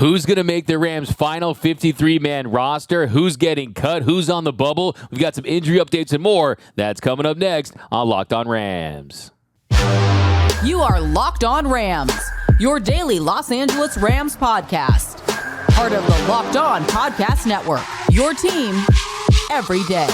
Who's going to make the Rams' final 53-man roster? Who's getting cut? Who's on the bubble? We've got some injury updates and more. That's coming up next on Locked On Rams. You are Locked On Rams, your daily Los Angeles Rams podcast. Part of the Locked On Podcast Network, your team every day.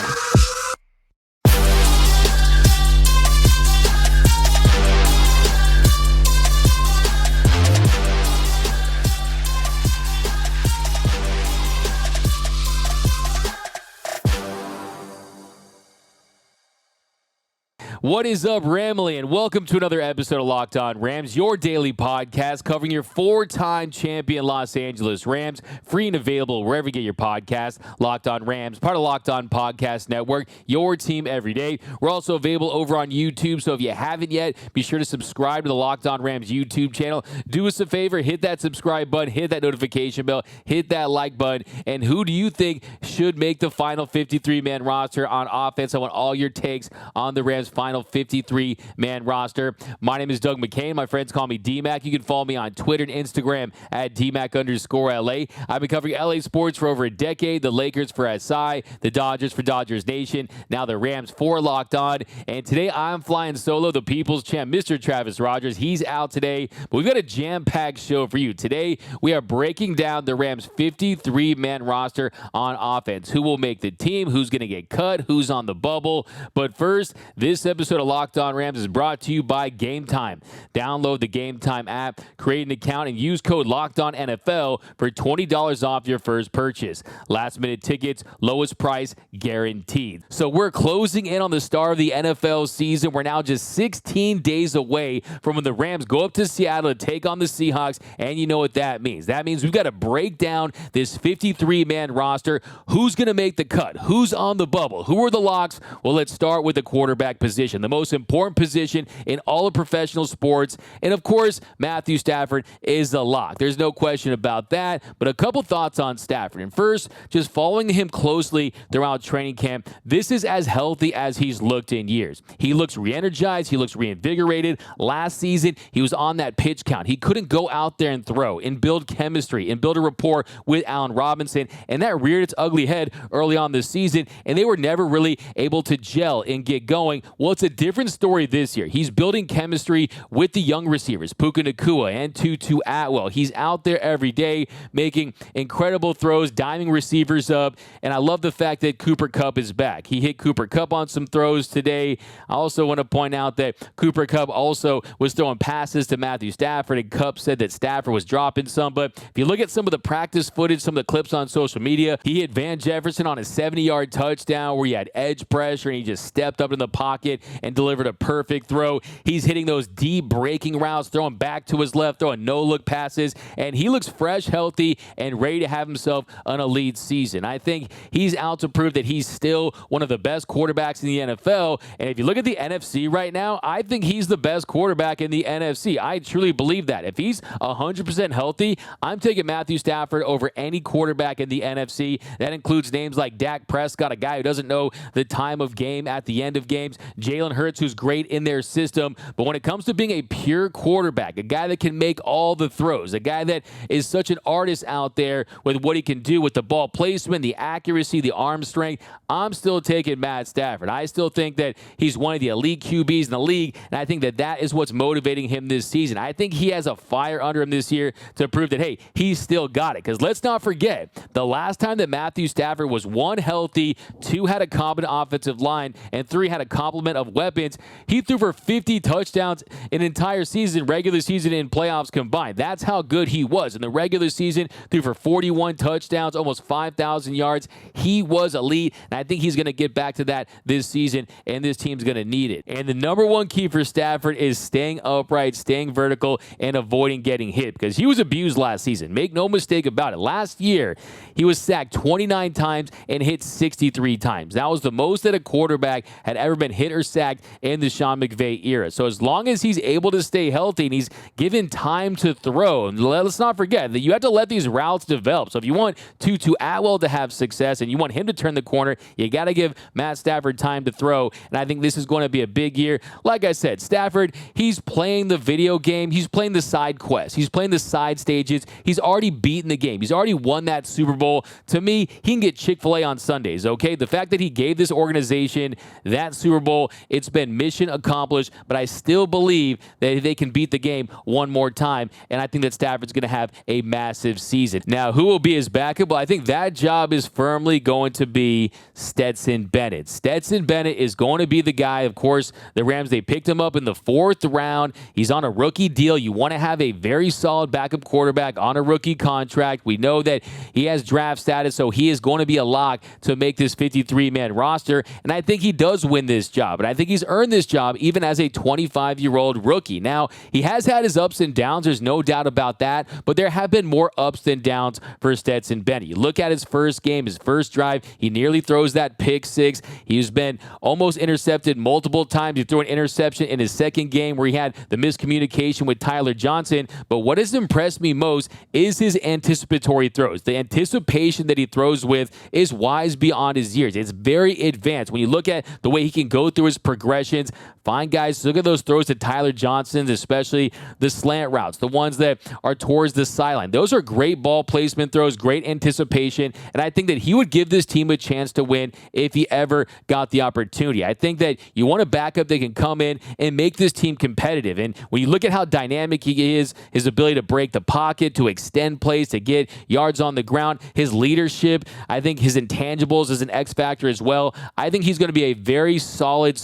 What is up, Ramley, and welcome to another episode of Locked On Rams, your daily podcast covering your four-time champion Los Angeles Rams, free and available wherever you get your podcast. Locked On Rams, part of Locked On Podcast Network, your team every day. We're also available over on YouTube, so if you haven't yet, be sure to subscribe to the Locked On Rams YouTube channel. Do us a favor, hit that subscribe button, hit that notification bell, hit that like button, and who do you think should make the final 53-man roster on offense? I want all your takes on the Rams' final 53-man roster. My name is Doug McCain. My friends call me D-Mac. You can follow me on Twitter and Instagram at DMac_LA. I've been covering LA sports for over a decade. The Lakers for SI, the Dodgers for Dodgers Nation, now the Rams for Locked On. And today I'm flying solo, the People's Champ, Mr. Travis Rogers. He's out today, but we've got a jam-packed show for you. Today we are breaking down the Rams' 53-man roster on offense. Who will make the team? Who's going to get cut? Who's on the bubble? But first, this episode of Locked On Rams is brought to you by Gametime. Download the Gametime app, create an account, and use code LOCKEDONNFL for $20 off your first purchase. Last-minute tickets, lowest price guaranteed. So we're closing in on the start of the NFL season. We're now just 16 days away from when the Rams go up to Seattle to take on the Seahawks, and you know what that means. That means we've got to break down this 53-man roster. Who's going to make the cut? Who's on the bubble? Who are the locks? Well, let's start with the quarterback position, the most important position in all of professional sports. And of course, Matthew Stafford is the lock. There's no question about that. But a couple thoughts on Stafford. And first, just following him closely throughout training camp, this is as healthy as he's looked in years. He looks re-energized. He looks reinvigorated. Last season, he was on that pitch count. He couldn't go out there and throw and build chemistry and build a rapport with Allen Robinson. And that reared its ugly head early on this season. And they were never really able to gel and get going. Well, it's a different story this year. He's building chemistry with the young receivers, Puka Nacua and Tutu Atwell. He's out there every day making incredible throws, diming receivers up, and I love the fact that Cooper Kupp is back. He hit Cooper Kupp on some throws today. I also want to point out that Cooper Kupp also was throwing passes to Matthew Stafford, and Kupp said that Stafford was dropping some, but if you look at some of the practice footage, some of the clips on social media, he hit Van Jefferson on a 70-yard touchdown where he had edge pressure, and he just stepped up in the pocket and delivered a perfect throw. He's hitting those deep breaking routes, throwing back to his left, throwing no-look passes, and he looks fresh, healthy, and ready to have himself an elite season. I think he's out to prove that he's still one of the best quarterbacks in the NFL, and if you look at the NFC right now, I think he's the best quarterback in the NFC. I truly believe that. If he's 100% healthy, I'm taking Matthew Stafford over any quarterback in the NFC. That includes names like Dak Prescott, a guy who doesn't know the time of game at the end of games, Jalen Hurts, who's great in their system, but when it comes to being a pure quarterback, a guy that can make all the throws, a guy that is such an artist out there with what he can do with the ball placement, the accuracy, the arm strength, I'm still taking Matt Stafford. I still think that he's one of the elite QBs in the league, and I think that that is what's motivating him this season. I think he has a fire under him this year to prove that, hey, he's still got it, because let's not forget, the last time that Matthew Stafford was 1, healthy, 2, had a competent offensive line, and 3, had a complement of weapons, he threw for 50 touchdowns an entire season, regular season and playoffs combined. That's how good he was. In the regular season, threw for 41 touchdowns, almost 5,000 yards. He was elite, and I think he's going to get back to that this season, and this team's going to need it. And the number one key for Stafford is staying upright, staying vertical, and avoiding getting hit, because he was abused last season. Make no mistake about it. Last year, he was sacked 29 times and hit 63 times. That was the most that a quarterback had ever been hit or sacked sacked in the Sean McVay era. So as long as he's able to stay healthy and he's given time to throw, and let's not forget that you have to let these routes develop. So if you want Tutu Atwell to have success and you want him to turn the corner, you got to give Matt Stafford time to throw. And I think this is going to be a big year. Like I said, Stafford, he's playing the video game. He's playing the side quests. He's playing the side stages. He's already beaten the game. He's already won that Super Bowl. To me, he can get Chick-fil-A on Sundays, okay? The fact that he gave this organization that Super Bowl, it's been mission accomplished, but I still believe that they can beat the game one more time, and I think that Stafford's going to have a massive season. Now, who will be his backup? Well, I think that job is firmly going to be Stetson Bennett. Stetson Bennett is going to be the guy. Of course, the Rams, they picked him up in the 4th round. He's on a rookie deal. You want to have a very solid backup quarterback on a rookie contract. We know that he has draft status, so he is going to be a lock to make this 53-man roster, and I think he does win this job, and I think he's earned this job even as a 25-year-old rookie. Now, he has had his ups and downs. There's no doubt about that, but there have been more ups than downs for Stetson Bennett. You look at his first game, his first drive, he nearly throws that pick six. He's been almost intercepted multiple times. He threw an interception in his second game where he had the miscommunication with Tyler Johnson, but what has impressed me most is his anticipatory throws. The anticipation that he throws with is wise beyond his years. It's very advanced. When you look at the way he can go through his progressions, find guys, look at those throws to Tyler Johnson, especially the slant routes, the ones that are towards the sideline. Those are great ball placement throws, great anticipation, and I think that he would give this team a chance to win if he ever got the opportunity. I think that you want a backup that can come in and make this team competitive, and when you look at how dynamic he is, his ability to break the pocket, to extend plays, to get yards on the ground, his leadership, I think his intangibles is an X factor as well. I think he's going to be a very solid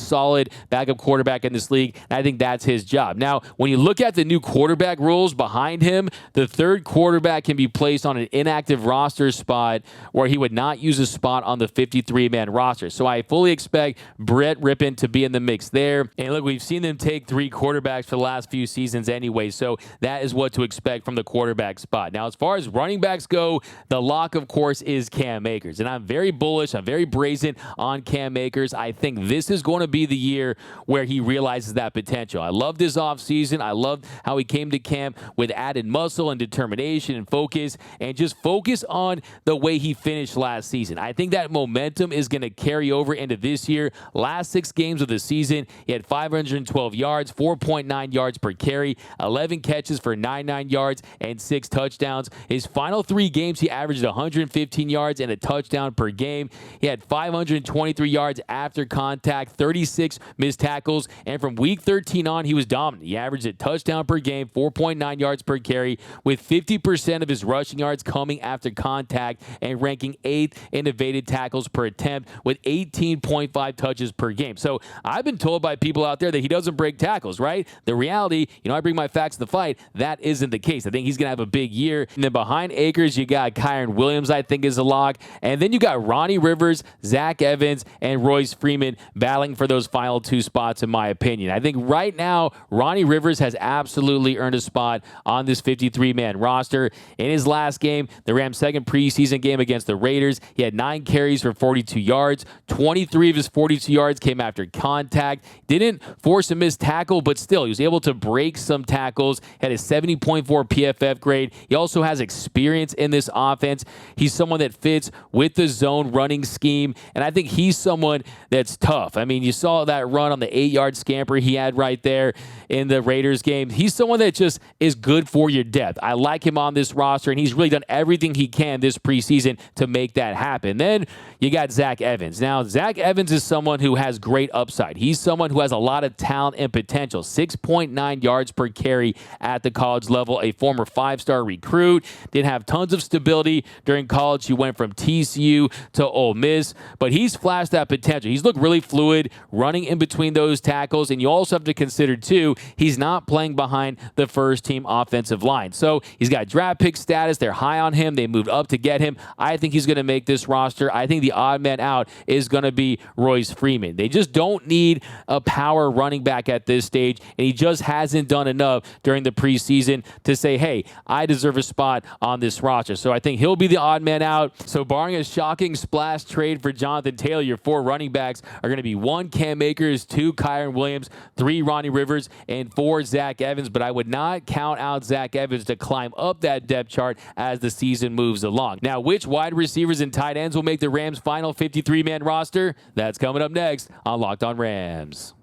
backup quarterback in this league, and I think that's his job. Now, when you look at the new quarterback rules behind him, the third quarterback can be placed on an inactive roster spot where he would not use a spot on the 53-man roster. So I fully expect Brett Rippon to be in the mix there. And look, we've seen them take 3 quarterbacks for the last few seasons anyway, so that is what to expect from the quarterback spot. Now, as far as running backs go, the lock, of course, is Cam Akers. And I'm very bullish, I'm very brazen on Cam Akers. I think this is going to be the year where he realizes that potential. I love this offseason. I love how he came to camp with added muscle and determination and focus, and just focus on the way he finished last season. I think that momentum is going to carry over into this year. Last 6 games of the season, he had 512 yards, 4.9 yards per carry, 11 catches for 99 yards, and 6 touchdowns. His final 3 games, he averaged 115 yards and a touchdown per game. He had 523 yards after contact, 36 missed tackles, and from week 13 on, he was dominant. He averaged a touchdown per game, 4.9 yards per carry, with 50% of his rushing yards coming after contact, and ranking 8th in evaded tackles per attempt with 18.5 touches per game. So I've been told by people out there that he doesn't break tackles, right? The reality, I bring my facts to the fight, that isn't the case. I think he's going to have a big year. And then behind Akers, you got Kyron Williams, I think, is a lock. And then you got Ronnie Rivers, Zach Evans, and Royce Freeman battling for those final 2 spots, in my opinion. I think right now, Ronnie Rivers has absolutely earned a spot on this 53-man roster. In his last game, the Rams' second preseason game against the Raiders, he had 9 carries for 42 yards. 23 of his 42 yards came after contact. Didn't force a missed tackle, but still, he was able to break some tackles. Had a 70.4 PFF grade. He also has experience in this offense. He's someone that fits with the zone running scheme, and I think he's someone that's tough. I mean, you saw that run on the 8-yard scamper he had right there in the Raiders game. He's someone that just is good for your depth. I like him on this roster, and he's really done everything he can this preseason to make that happen. Then you got Zach Evans. Now, Zach Evans is someone who has great upside. He's someone who has a lot of talent and potential. 6.9 yards per carry at the college level, a former 5-star recruit. Didn't have tons of stability during college. He went from TCU to Ole Miss, but he's flashed that potential. He's looked really fluid, running in between those tackles, and you also have to consider, too, he's not playing behind the first-team offensive line. So he's got draft pick status. They're high on him. They moved up to get him. I think he's going to make this roster. I think the odd man out is going to be Royce Freeman. They just don't need a power running back at this stage, and he just hasn't done enough during the preseason to say, hey, I deserve a spot on this roster. So I think he'll be the odd man out. So barring a shocking splash trade for Jonathan Taylor, your 4 running backs are going to be 1, Cam Akers, 2 Kyron Williams, 3 Ronnie Rivers, and 4 Zach Evans. But I would not count out Zach Evans to climb up that depth chart as the season moves along. Now, which wide receivers and tight ends will make the Rams' final 53-man roster? That's coming up next on Locked On Rams.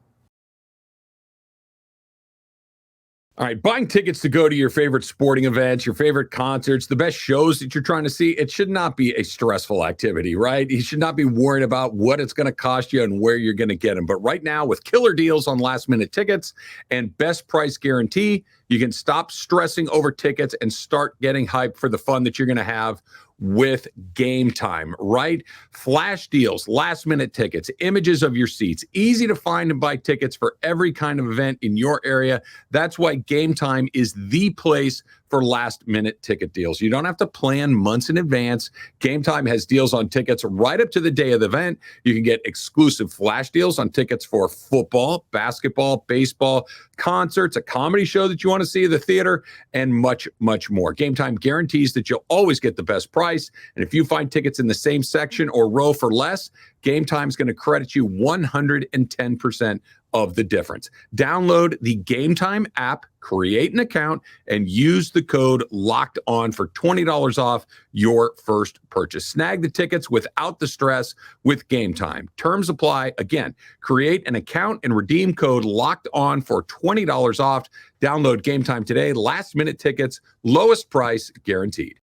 All right, buying tickets to go to your favorite sporting events, your favorite concerts, the best shows that you're trying to see, it should not be a stressful activity, right? You should not be worried about what it's going to cost you and where you're going to get them. But right now, with killer deals on last-minute tickets and best price guarantee, you can stop stressing over tickets and start getting hyped for the fun that you're going to have with Gametime, right? Flash deals, last-minute tickets, images of your seats, easy to find and buy tickets for every kind of event in your area. That's why Gametime is the place for last-minute ticket deals. You don't have to plan months in advance. Gametime has deals on tickets right up to the day of the event. You can get exclusive flash deals on tickets for football, basketball, baseball, concerts, a comedy show that you want to see at the theater, and much, much more. Gametime guarantees that you'll always get the best price. And if you find tickets in the same section or row for less, Gametime is going to credit you 110% of the difference. Download the Gametime app, create an account, and use the code LOCKEDON for $20 off your first purchase. Snag the tickets without the stress with Gametime. Terms apply. Again, create an account and redeem code LOCKEDON for $20 off. Download Gametime today. Last minute tickets, lowest price guaranteed.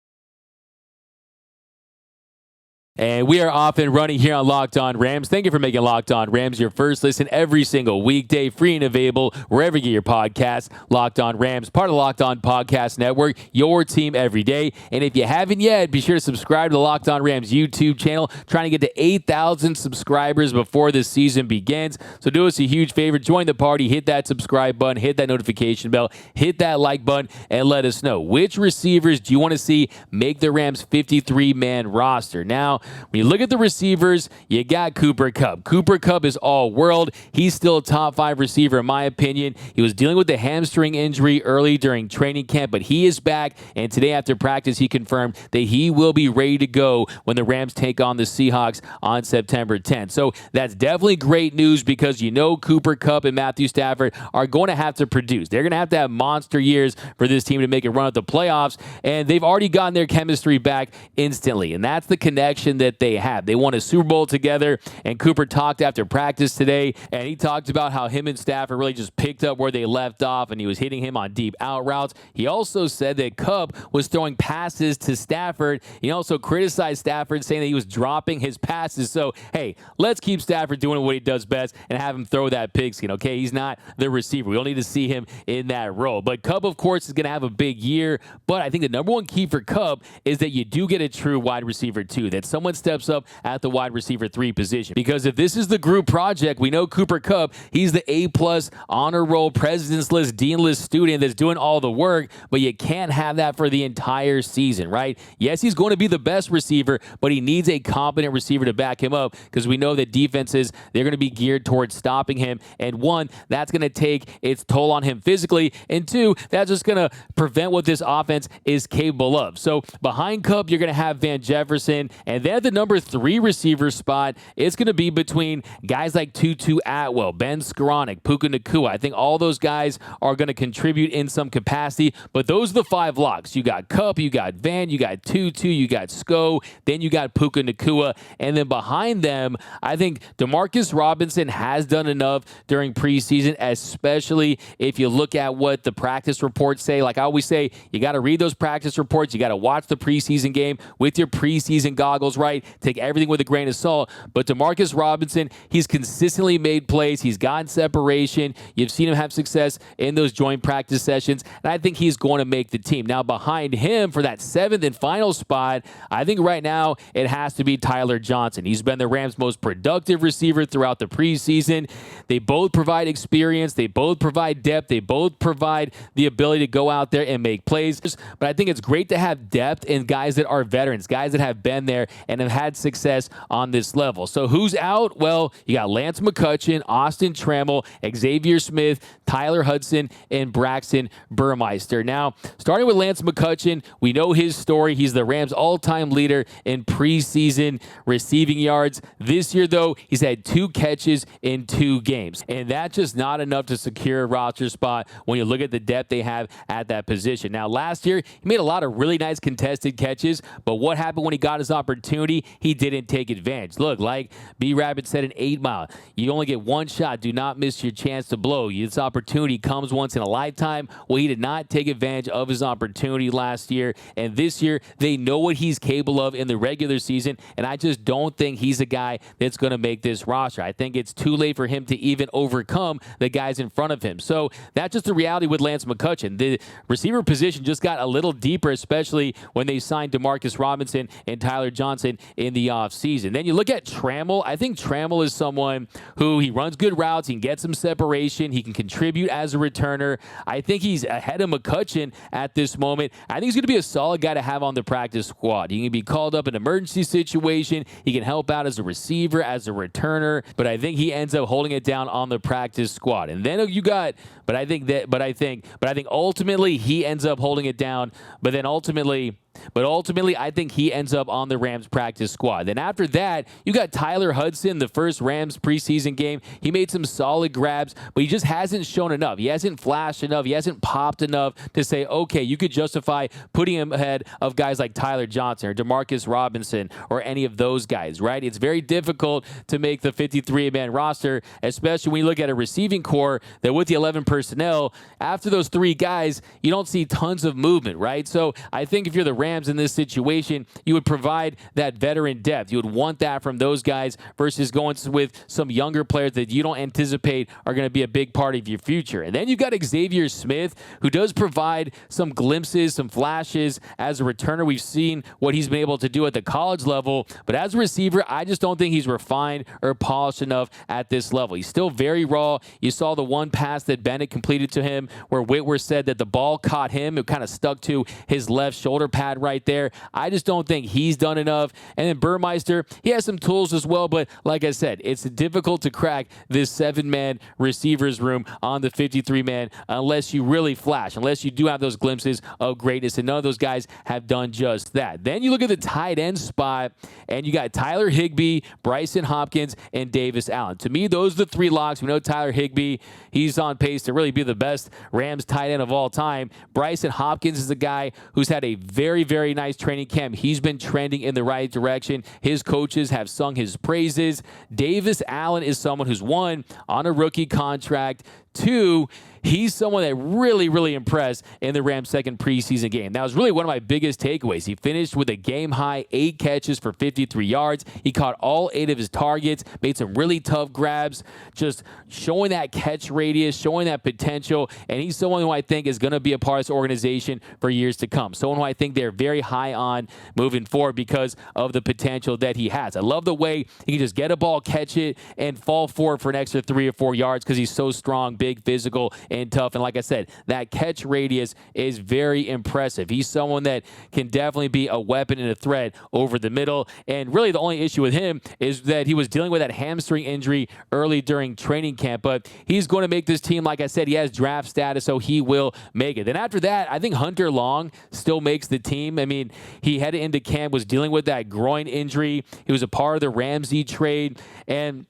And we are off and running here on Locked On Rams. Thank you for making Locked On Rams your first listen every single weekday, free and available wherever you get your podcasts. Locked On Rams, part of the Locked On Podcast Network, your team every day. And if you haven't yet, be sure to subscribe to the Locked On Rams YouTube channel. Trying to get to 8,000 subscribers before the season begins. So do us a huge favor. Join the party. Hit that subscribe button. Hit that notification bell. Hit that like button. And let us know, which receivers do you want to see make the Rams 53-man roster? Now, when you look at the receivers, you got Cooper Kupp. Cooper Kupp is all world. He's still a top 5 receiver, in my opinion. He was dealing with the hamstring injury early during training camp, but he is back. And today after practice, he confirmed that he will be ready to go when the Rams take on the Seahawks on September 10th. So that's definitely great news because you know Cooper Kupp and Matthew Stafford are going to have to produce. They're going to have monster years for this team to make a run at the playoffs, and they've already gotten their chemistry back instantly. And that's the connection that they have. They won a Super Bowl together, and Cooper talked after practice today, and he talked about how him and Stafford really just picked up where they left off, and he was hitting him on deep out routes. He also said that Kupp was throwing passes to Stafford. He also criticized Stafford, saying that he was dropping his passes. So, hey, let's keep Stafford doing what he does best and have him throw that pigskin, okay? He's not the receiver. We don't need to see him in that role. But Kupp, of course, is going to have a big year, but I think the number one key for Kupp is that you do get a true wide receiver, too, that someone steps up at the wide receiver 3 position. Because if this is the group project, we know Cooper Kupp, he's the A-plus honor roll, president's list, dean list student that's doing all the work, but you can't have that for the entire season, right? Yes, he's going to be the best receiver, but he needs a competent receiver to back him up because we know that defenses, they're going to be geared towards stopping him. And 1, that's going to take its toll on him physically. And 2, that's just going to prevent what this offense is capable of. So behind Kupp, you're going to have Van Jefferson. And then at the number 3 receiver spot, it's going to be between guys like Tutu Atwell, Ben Skoranek, Puka Nacua. I think all those guys are going to contribute in some capacity, but those are the 5 locks. You got Kupp, you got Van, you got Tutu, you got Sko, then you got Puka Nacua, and then behind them, I think Demarcus Robinson has done enough during preseason, especially if you look at what the practice reports say. Like I always say, you got to read those practice reports. You got to watch the preseason game with your preseason goggles, right? Take everything with a grain of salt. But Demarcus Robinson, he's consistently made plays. He's gotten separation. You've seen him have success in those joint practice sessions, and I think he's going to make the team. Now, behind him for that 7th and final spot, I think right now it has to be Tyler Johnson. He's been the Rams' most productive receiver throughout the preseason. They both provide experience. They both provide depth. They both provide the ability to go out there and make plays. But I think it's great to have depth in guys that are veterans, guys that have been there and and have had success on this level. So who's out? Well, you got Lance McCutcheon, Austin Trammell, Xavier Smith, Tyler Hudson, and Braxton Burmeister. Now, starting with Lance McCutcheon, we know his story. He's the Rams' all-time leader in preseason receiving yards. This year, though, he's had 2 catches in 2 games. And that's just not enough to secure a roster spot when you look at the depth they have at that position. Now, last year, he made a lot of really nice contested catches, but what happened when he got his opportunity? He didn't take advantage. Look, like B-Rabbit said in 8 Mile, you only get one shot. Do not miss your chance to blow. This opportunity comes once in a lifetime. Well, he did not take advantage of his opportunity last year, and this year, they know what he's capable of in the regular season, and I just don't think he's a guy that's going to make this roster. I think it's too late for him to even overcome the guys in front of him. So that's just the reality with Lance McCutcheon. The receiver position just got a little deeper, especially when they signed DeMarcus Robinson and Tyler Johnson in the offseason. Then you look at Trammell. I think Trammell is someone who he runs good routes. He can get some separation. He can contribute as a returner. I think he's ahead of McCutcheon at this moment. I think he's going to be a solid guy to have on the practice squad. He can be called up in an emergency situation. He can help out as a receiver, as a returner, but I think he ends up holding it down on the practice squad. And then you got, but I think ultimately he ends up holding it down, but ultimately, I think he ends up on the Rams practice squad. Then after that, you got Tyler Hudson, the first Rams preseason game. He made some solid grabs, but he just hasn't shown enough. He hasn't flashed enough. He hasn't popped enough to say, okay, you could justify putting him ahead of guys like Tyler Johnson or DeMarcus Robinson or any of those guys, right? It's very difficult to make the 53-man roster, especially when you look at a receiving core that with the 11 personnel, after those 3 guys, you don't see tons of movement, right? So I think if you're the Rams in this situation, you would provide that veteran depth. You would want that from those guys versus going with some younger players that you don't anticipate are going to be a big part of your future. And then you've got Xavier Smith, who does provide some glimpses, some flashes as a returner. We've seen what he's been able to do at the college level, but as a receiver, I just don't think he's refined or polished enough at this level. He's still very raw. You saw the one pass that Bennett completed to him where Whitworth said that the ball caught him. It kind of stuck to his left shoulder pad right there. I just don't think he's done enough. And then Burmeister, he has some tools as well, but like I said, it's difficult to crack this 7-man receivers room on the 53-man unless you really flash, unless you do have those glimpses of greatness, and none of those guys have done just that. Then you look at the tight end spot, and you got Tyler Higbee, Bryson Hopkins, and Davis Allen. To me, those are the 3 locks. We know Tyler Higbee, he's on pace to really be the best Rams tight end of all time. Bryson Hopkins is a guy who's had a very, very nice training camp. He's been trending in the right direction. His coaches have sung his praises. Davis Allen is someone who's, 1, on a rookie contract, 2, he's someone that really, really impressed in the Rams' second preseason game. That was really one of my biggest takeaways. He finished with a game-high 8 catches for 53 yards. He caught all 8 of his targets, made some really tough grabs, just showing that catch radius, showing that potential, and he's someone who I think is going to be a part of this organization for years to come. Someone who I think they're very high on moving forward because of the potential that he has. I love the way he can just get a ball, catch it, and fall forward for an extra 3 or 4 yards because he's so strong, big, physical, and tough. And like I said, that catch radius is very impressive. He's someone that can definitely be a weapon and a threat over the middle. And really the only issue with him is that he was dealing with that hamstring injury early during training camp. But he's going to make this team. Like I said, he has draft status, so he will make it. Then after that, I think Hunter Long still makes the team. I mean, he headed into camp, was dealing with that groin injury. He was a part of the Ramsey trade, and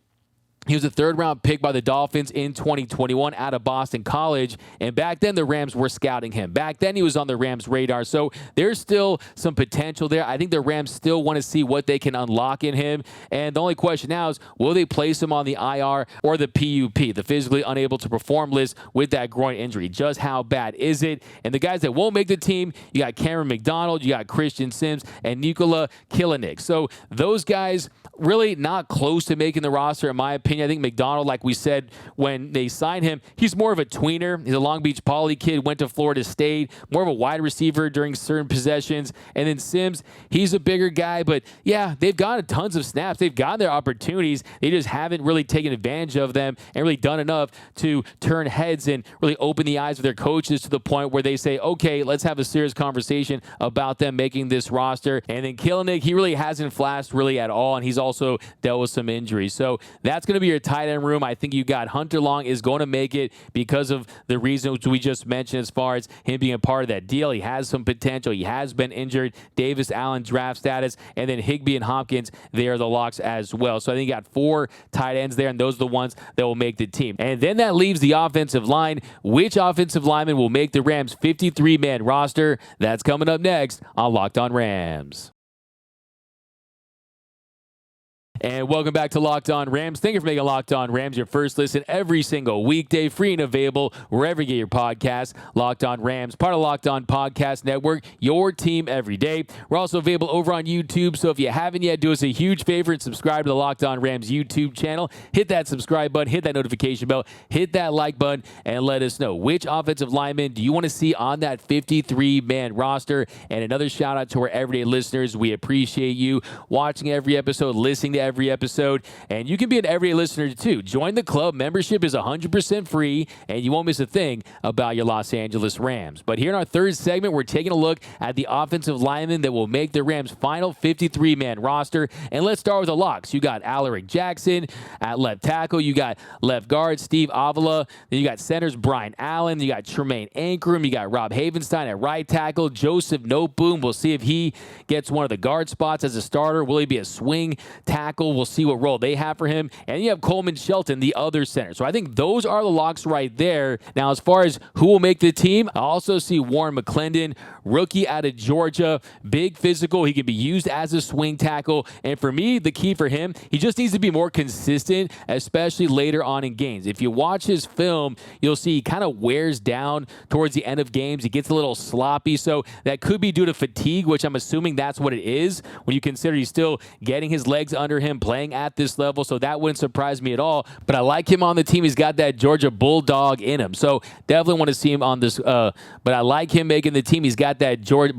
he was a 3rd-round pick by the Dolphins in 2021 out of Boston College, and back then the Rams were scouting him. Back then he was on the Rams' radar, so there's still some potential there. I think the Rams still want to see what they can unlock in him, and the only question now is, will they place him on the IR or the PUP, the physically unable to perform list with that groin injury? Just how bad is it? And the guys that won't make the team, you got Cameron McDonald, you got Christian Sims, and Nikola Killanik. So those guys really not close to making the roster, in my opinion. opinion. I think McDonald, like we said, when they signed him, he's more of a tweener. He's a Long Beach Poly kid, went to Florida State, more of a wide receiver during certain possessions. And then Sims, he's a bigger guy, but yeah, they've gotten tons of snaps. They've gotten their opportunities. They just haven't really taken advantage of them and really done enough to turn heads and really open the eyes of their coaches to the point where they say, okay, let's have a serious conversation about them making this roster. And then Killinick, he really hasn't flashed really at all, and he's also dealt with some injuries. So that's going to be your tight end room. I think you got Hunter Long is going to make it because of the reasons we just mentioned as far as him being a part of that deal. He has some potential. He has been injured. Davis Allen draft status, and then Higbee and Hopkins, they are the locks as well. So I think you got 4 tight ends there, and those are the ones that will make the team. And then that leaves the offensive line. Which offensive lineman will make the Rams 53-man roster? That's coming up next on Locked On Rams. And welcome back to Locked On Rams. Thank you for making Locked On Rams your first listen every single weekday, free and available wherever you get your podcasts. Locked On Rams, part of Locked On Podcast Network, your team every day. We're also available over on YouTube, so if you haven't yet, do us a huge favor and subscribe to the Locked On Rams YouTube channel. Hit that subscribe button, hit that notification bell, hit that like button, and let us know which offensive lineman do you want to see on that 53-man roster. And another shout out to our everyday listeners. We appreciate you watching every episode, listening to every episode, and you can be an everyday listener too. Join the club. Membership is 100% free, and you won't miss a thing about your Los Angeles Rams. But here in our third segment, we're taking a look at the offensive linemen that will make the Rams' final 53-man roster. And let's start with the locks. You got Alaric Jackson at left tackle. You got left guard Steve Avila. Then you got centers Brian Allen. You got Tremaine Ankrum. You got Rob Havenstein at right tackle. Joseph Noteboom. We'll see if he gets one of the guard spots as a starter. Will he be a swing tackle? We'll see what role they have for him. And you have Coleman Shelton, the other center. So I think those are the locks right there. Now, as far as who will make the team, I also see Warren McClendon, rookie out of Georgia, big physical. He can be used as a swing tackle. And for me, the key for him, he just needs to be more consistent, especially later on in games. If you watch his film, you'll see he kind of wears down towards the end of games. He gets a little sloppy. So that could be due to fatigue, which I'm assuming that's what it is when you consider he's still getting his legs under him, playing at this level, so that wouldn't surprise me at all. But I like him on the team. He's got that Georgia Bulldog in him, so definitely want to see him on this. But I like him making the team. He's got that Georgia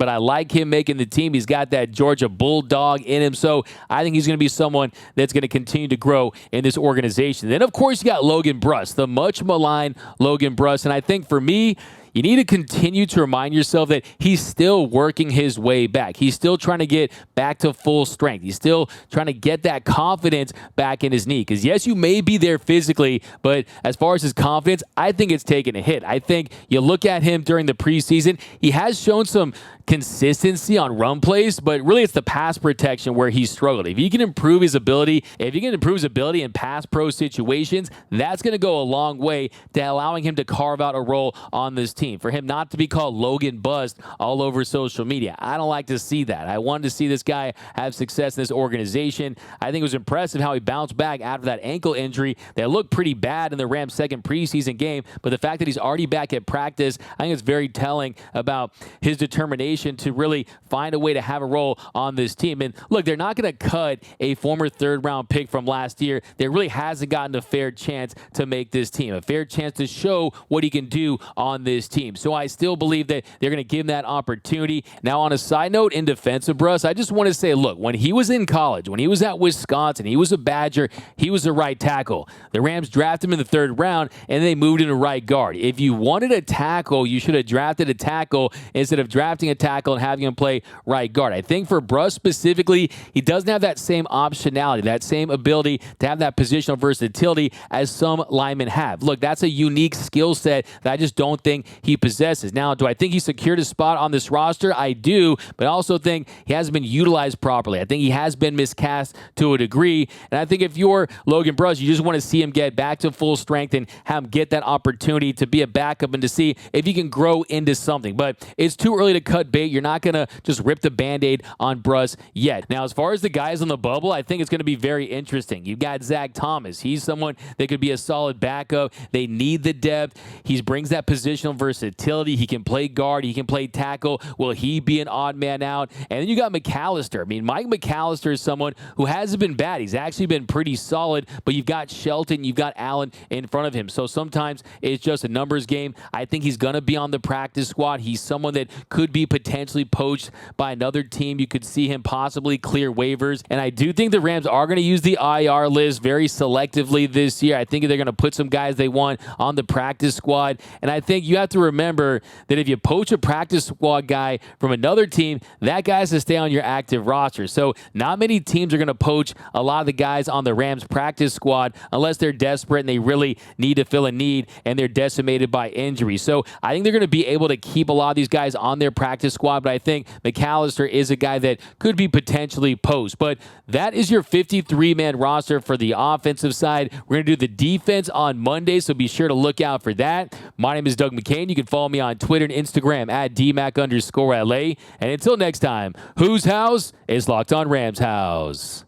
Bulldog in him, so I think he's going to be someone that's going to continue to grow in this organization. Then, of course, you got Logan Bruss, the much maligned Logan Bruss, and I think for me, you need to continue to remind yourself that he's still working his way back. He's still trying to get back to full strength. He's still trying to get that confidence back in his knee. Because, yes, you may be there physically, but as far as his confidence, I think it's taken a hit. I think you look at him during the preseason, he has shown some consistency on run plays, but really it's the pass protection where he struggled. If he can improve his ability, in pass pro situations, that's going to go a long way to allowing him to carve out a role on this team. For him not to be called Logan Bust all over social media, I don't like to see that. I wanted to see this guy have success in this organization. I think it was impressive how he bounced back after that ankle injury that looked pretty bad in the Rams' second preseason game, but the fact that he's already back at practice, I think it's very telling about his determination to really find a way to have a role on this team. And look, they're not going to cut a former third-round pick from last year that really hasn't gotten a fair chance to make this team, a fair chance to show what he can do on this team. So I still believe that they're going to give him that opportunity. Now, on a side note, in defense of Bruss, I just want to say, look, when he was in college, when he was at Wisconsin, he was a Badger, he was a right tackle. The Rams drafted him in the third round, and they moved him to right guard. If you wanted a tackle, you should have drafted a tackle instead of drafting a tackle and having him play right guard. I think for Bruss specifically, he doesn't have that same optionality, that same ability to have that positional versatility as some linemen have. Look, that's a unique skill set that I just don't think he possesses. Now, do I think he secured his spot on this roster? I do, but I also think he hasn't been utilized properly. I think he has been miscast to a degree, and I think if you're Logan Bruss, you just want to see him get back to full strength and have him get that opportunity to be a backup and to see if he can grow into something. But it's too early to cut bait. You're not going to just rip the Band-Aid on Bruss yet. Now, as far as the guys on the bubble, I think it's going to be very interesting. You've got Zach Thomas. He's someone that could be a solid backup. They need the depth. He brings that positional versatility. He can play guard. He can play tackle. Will he be an odd man out? And then you got McAllister. I mean, Mike McAllister is someone who hasn't been bad. He's actually been pretty solid, but you've got Shelton, you've got Allen in front of him. So sometimes it's just a numbers game. I think he's going to be on the practice squad. He's someone that could be potentially poached by another team. You could see him possibly clear waivers. And I do think the Rams are going to use the IR list very selectively this year. I think they're going to put some guys they want on the practice squad. And I think you have to remember that if you poach a practice squad guy from another team, that guy has to stay on your active roster. So not many teams are going to poach a lot of the guys on the Rams practice squad unless they're desperate and they really need to fill a need and they're decimated by injury. So I think they're going to be able to keep a lot of these guys on their practice squad, but I think McAllister is a guy that could be potentially poached. But that is your 53-man roster for the offensive side. We're going to do the defense on Monday, so be sure to look out for that. My name is Doug McCain. You can follow me on Twitter and Instagram at DMAC_LA. And until next time, whose house is Locked On Rams house?